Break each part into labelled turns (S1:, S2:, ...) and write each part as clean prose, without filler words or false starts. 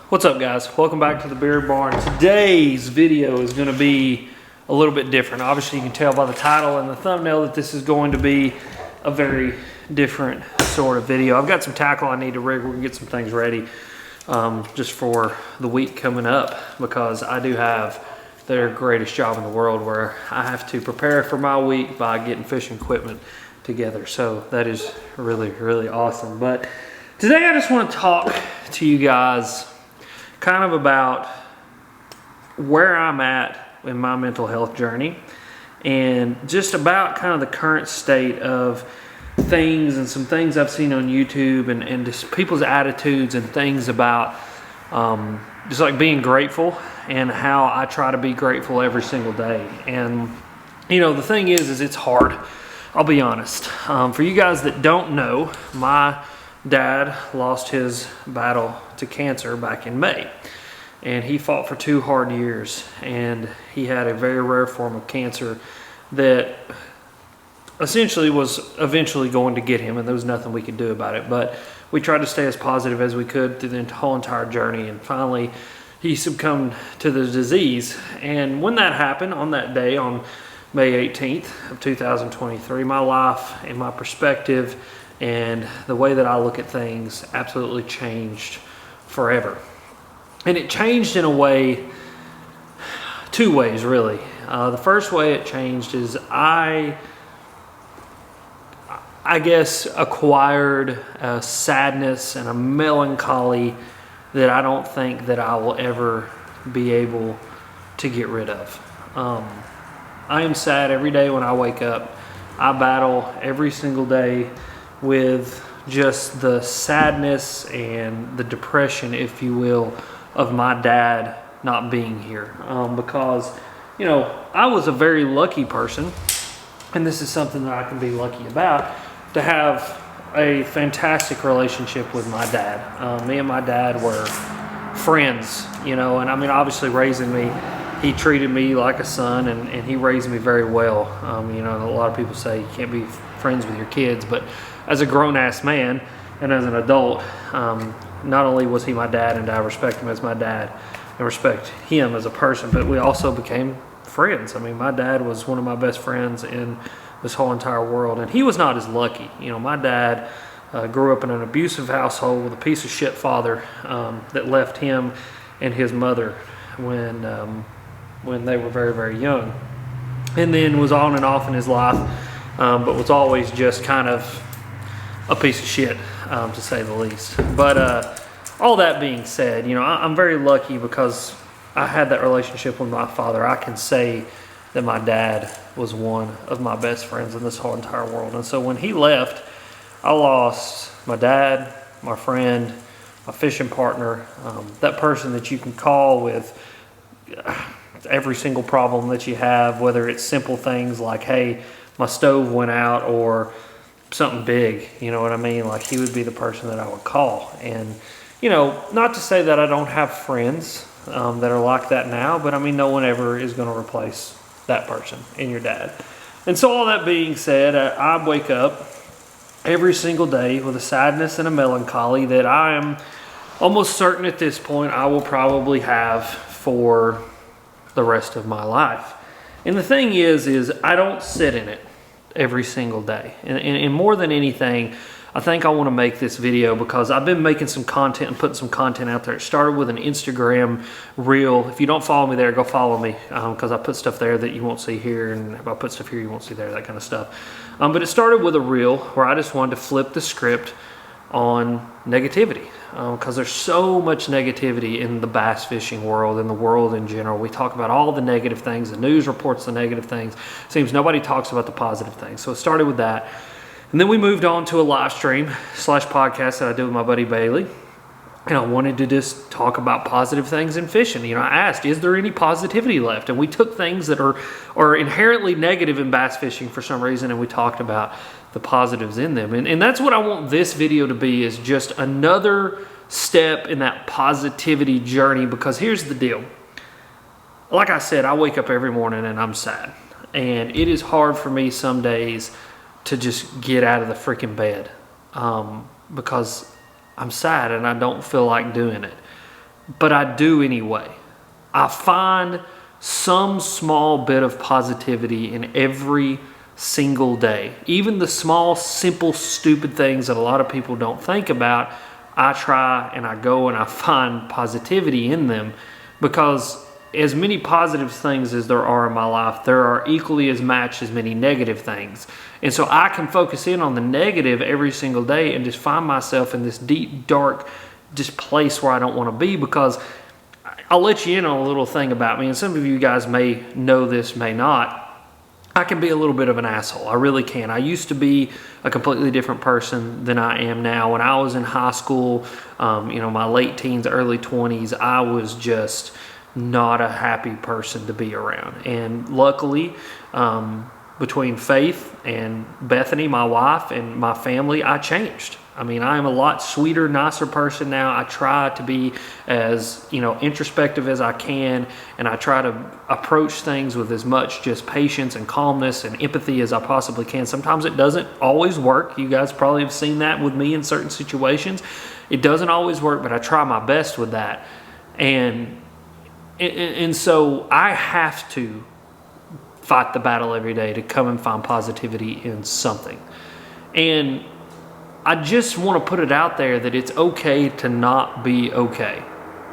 S1: What's up, guys? Welcome back to the Beard Barn. Today's video is going to be a little bit different. Obviously you can tell by the title and the thumbnail that this is going to be a very different sort of video. I've got some tackle I need to rig. We're going to get some things ready just for the week coming up, because I do have their greatest job in the world where I have to prepare for my week by getting fishing equipment together. So that is really, really awesome. But today I just want to talk to you guys kind of about where I'm at in my mental health journey, and just about kind of the current state of things and some things I've seen on YouTube and just people's attitudes and things about just like being grateful and how I try to be grateful every single day. And you know, the thing is it's hard. I'll be honest. For you guys that don't know, my dad lost his battle to cancer back in May, and he fought for 2 hard years, and he had a very rare form of cancer that essentially was eventually going to get him, and there was nothing we could do about it. But we tried to stay as positive as we could through the whole entire journey, and finally he succumbed to the disease. And when that happened, on that day, on May 18th of 2023, my life and my perspective and the way that I look at things absolutely changed forever. And it changed in a way, 2 ways really. The first way it changed is I guess acquired a sadness and a melancholy that I don't think that I will ever be able to get rid of. I am sad every day when I wake up. I battle every single day with just the sadness and the depression, if you will, of my dad not being here. Because, you know, I was a very lucky person, and this is something that I can be lucky about, to have a fantastic relationship with my dad. Me and my dad were friends, you know, and I mean, obviously raising me, he treated me like a son, and he raised me very well. You know, a lot of people say you can't be friends with your kids, but as a grown-ass man and as an adult, not only was he my dad and I respect him as my dad and respect him as a person, but we also became friends. I mean, my dad was one of my best friends in this whole entire world, and he was not as lucky. You know, my dad grew up in an abusive household with a piece of shit father that left him and his mother when they were very, very young, and then was on and off in his life, but was always just kind of a piece of shit, to say the least. But all that being said, you know, I'm very lucky because I had that relationship with my father. I can say that my dad was one of my best friends in this whole entire world. And so when he left, I lost my dad, my friend, my fishing partner, that person that you can call with every single problem that you have, whether it's simple things like, hey, my stove went out, or something big, you know what I mean? Like, he would be the person that I would call. And, you know, not to say that I don't have friends that are like that now, but I mean, no one ever is going to replace that person in your dad. And so all that being said, I wake up every single day with a sadness and a melancholy that I am almost certain at this point I will probably have for the rest of my life. And the thing is I don't sit in it every single day. And more than anything, I think I want to make this video because I've been making some content and putting some content out there. It started with an Instagram reel. If you don't follow me there, go follow me, because I put stuff there that you won't see here, and if I put stuff here you won't see there, that kind of stuff. But it started with a reel where I just wanted to flip the script on negativity, because there's so much negativity in the bass fishing world, in the world in general. We talk about all the negative things. The news reports the negative things. It seems nobody talks about the positive things. So it started with that. And then we moved on to a live stream / podcast that I did with my buddy Bailey. And I wanted to just talk about positive things in fishing. You know, I asked, is there any positivity left? And we took things that are inherently negative in bass fishing for some reason, and we talked about the positives in them. And that's what I want this video to be, is just another step in that positivity journey. Because here's the deal. Like I said, I wake up every morning and I'm sad. And it is hard for me some days to just get out of the freaking bed because I'm sad and I don't feel like doing it. but I do anyway. I find some small bit of positivity in every single day. Even the small, simple, stupid things that a lot of people don't think about, I try and I go and I find positivity in them, because as many positive things as there are in my life, there are equally as many negative things. And so I can focus in on the negative every single day and just find myself in this deep, dark, just place where I don't want to be. Because I'll let you in on a little thing about me, and some of you guys may know this, may not. I can be a little bit of an asshole. I really can. I used to be a completely different person than I am now. When I was in high school, my late teens, early 20s, I was just not a happy person to be around. And luckily, between Faith and Bethany, my wife, and my family, I changed. I mean, I am a lot sweeter, nicer person now. I try to be as, introspective as I can, and I try to approach things with as much just patience and calmness and empathy as I possibly can. Sometimes it doesn't always work. You guys probably have seen that with me in certain situations. It doesn't always work, but I try my best with that. And so I have to fight the battle every day to come and find positivity in something. And I just want to put it out there that it's okay to not be okay.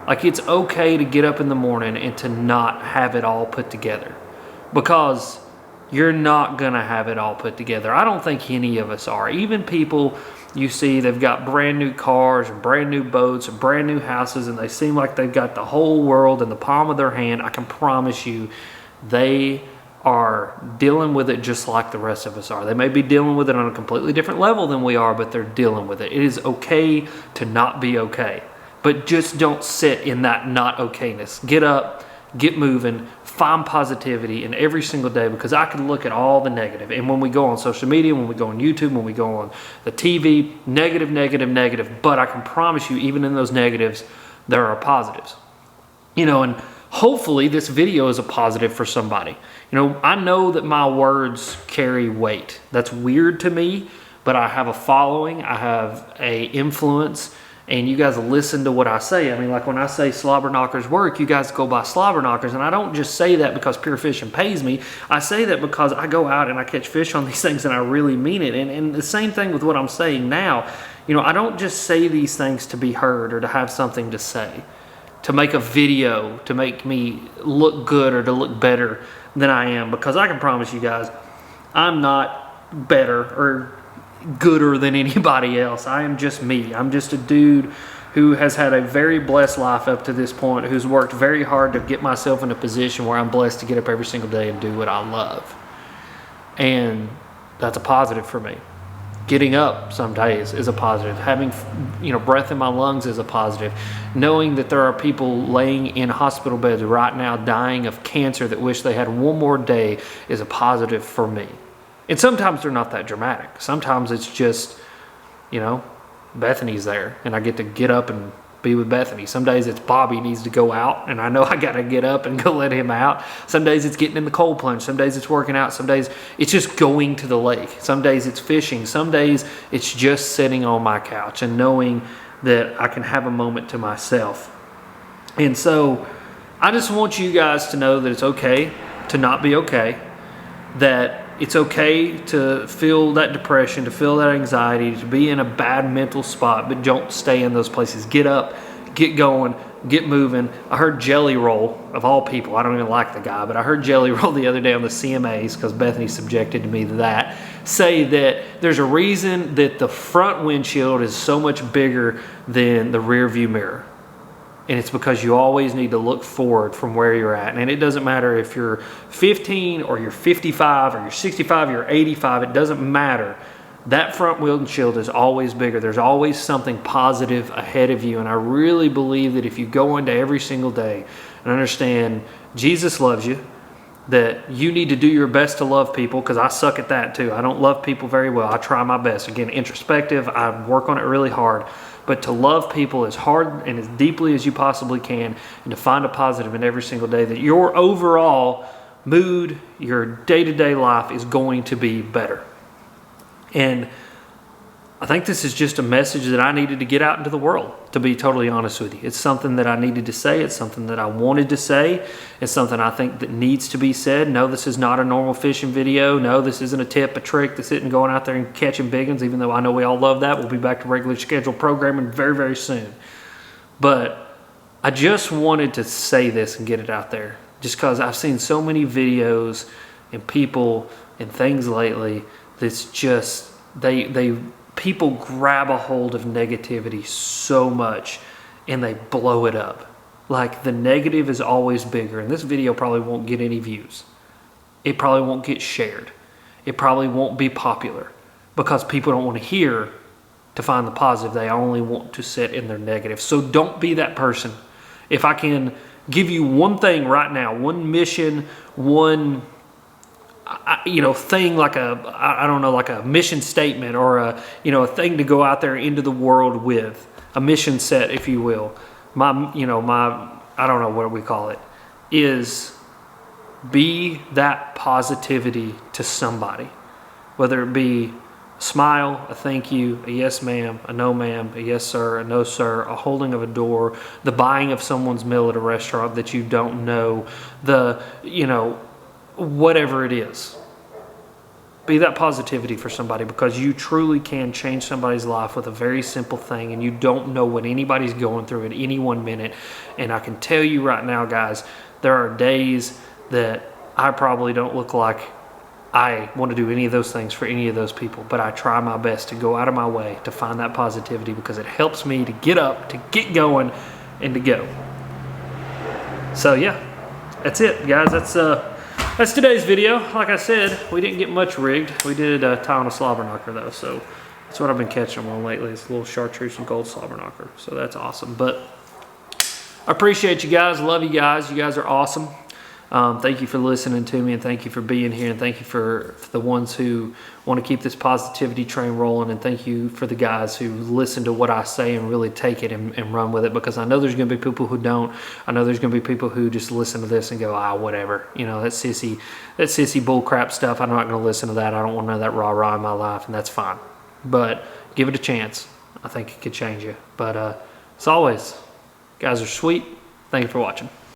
S1: Like, it's okay to get up in the morning and to not have it all put together, because you're not going to have it all put together. I don't think any of us are. Even people you see, they've got brand new cars and brand new boats and brand new houses, and they seem like they've got the whole world in the palm of their hand. I can promise you they are dealing with it just like the rest of us are. They may be dealing with it on a completely different level than we are, but they're dealing with it. It is okay to not be okay, but just don't sit in that not okayness. Get up, get moving, find positivity in every single day, because I can look at all the negative. And when we go on social media, when we go on YouTube, when we go on the TV, negative, negative, negative. But I can promise you, even in those negatives, there are positives. And hopefully this video is a positive for somebody. I know that my words carry weight. That's weird to me, but I have a following, I have a influence, and you guys listen to what I say. I mean, like when I say slobber knockers work, you guys go buy slobber knockers. And I don't just say that because Pure Fishing pays me. I say that because I go out and I catch fish on these things and I really mean it. And the same thing with what I'm saying now. I don't just say these things to be heard or to have something to say, to make a video, to make me look good or to look better than I am. Because I can promise you guys, I'm not better or gooder than anybody else. I am just me. I'm just a dude who has had a very blessed life up to this point, who's worked very hard to get myself in a position where I'm blessed to get up every single day and do what I love. And that's a positive for me. Getting up some days is a positive. Having breath in my lungs is a positive. Knowing that there are people laying in hospital beds right now dying of cancer that wish they had one more day is a positive for me. And sometimes they're not that dramatic. Sometimes it's just, Bethany's there and I get up and be with Bethany. Some days it's Bobby needs to go out and I know I got to get up and go let him out. Some days it's getting in the cold plunge. Some days it's working out. Some days it's just going to the lake. Some days it's fishing. Some days it's just sitting on my couch and knowing that I can have a moment to myself. And so I just want you guys to know that it's okay to not be okay, that it's okay to feel that depression, to feel that anxiety, to be in a bad mental spot, but don't stay in those places. Get up, get going, get moving. I heard Jelly Roll, of all people, I don't even like the guy, but I heard Jelly Roll the other day on the CMAs, because Bethany subjected me to that, say that there's a reason that the front windshield is so much bigger than the rear view mirror. And it's because you always need to look forward from where you're at. And it doesn't matter if you're 15 or you're 55 or you're 65, you're 85, it doesn't matter. That front windshield is always bigger. There's always something positive ahead of you. And I really believe that if you go into every single day and understand Jesus loves you, that you need to do your best to love people, because I suck at that too. I don't love people very well. I try my best. Again, introspective, I work on it really hard. But to love people as hard and as deeply as you possibly can, and to find a positive in every single day, that your overall mood, your day-to-day life is going to be better. And I think this is just a message that I needed to get out into the world, to be totally honest with you. It's something that I needed to say. It's something that I wanted to say. It's something I think that needs to be said. No, this is not a normal fishing video. No, this isn't a tip, a trick. This isn't going out there and catching big ones, even though I know we all love that. We'll be back to regular scheduled programming very, very soon. But I just wanted to say this and get it out there, just because I've seen so many videos and people and things lately that's just, people grab a hold of negativity so much and they blow it up. Like, the negative is always bigger, and this video probably won't get any views. It probably won't get shared. It probably won't be popular because people don't want to hear to find the positive. They only want to sit in their negative. So don't be that person. If I can give you one thing right now, one mission, one thing, like like a mission statement, or a thing to go out there into the world with, a mission set, if you will. My I don't know what we call it, is be that positivity to somebody, whether it be a smile, a thank you, a yes ma'am, a no ma'am, a yes sir, a no sir, a holding of a door, the buying of someone's meal at a restaurant that you don't know, whatever it is. Be that positivity for somebody, because you truly can change somebody's life with a very simple thing, and you don't know what anybody's going through at any 1 minute. And I can tell you right now, guys, there are days that I probably don't look like I want to do any of those things for any of those people, but I try my best to go out of my way to find that positivity, because it helps me to get up, to get going, and to go. So yeah, that's it, guys. That's today's video. Like I said, we didn't get much rigged. We did tie on a slobber knocker though, so that's what I've been catching them on lately. It's a little chartreuse and gold slobber knocker, so that's awesome. But I appreciate you guys. Love you guys. You guys are awesome. Thank you for listening to me, and thank you for being here, and thank you for the ones who want to keep this positivity train rolling, and thank you for the guys who listen to what I say and really take it and run with it, because I know there's going to be people who don't. I know there's going to be people who just listen to this and go, whatever, that sissy bullcrap stuff, I'm not going to listen to that. I don't want none of that rah-rah in my life, and that's fine. But give it a chance. I think it could change you. But as always, guys are sweet. Thank you for watching.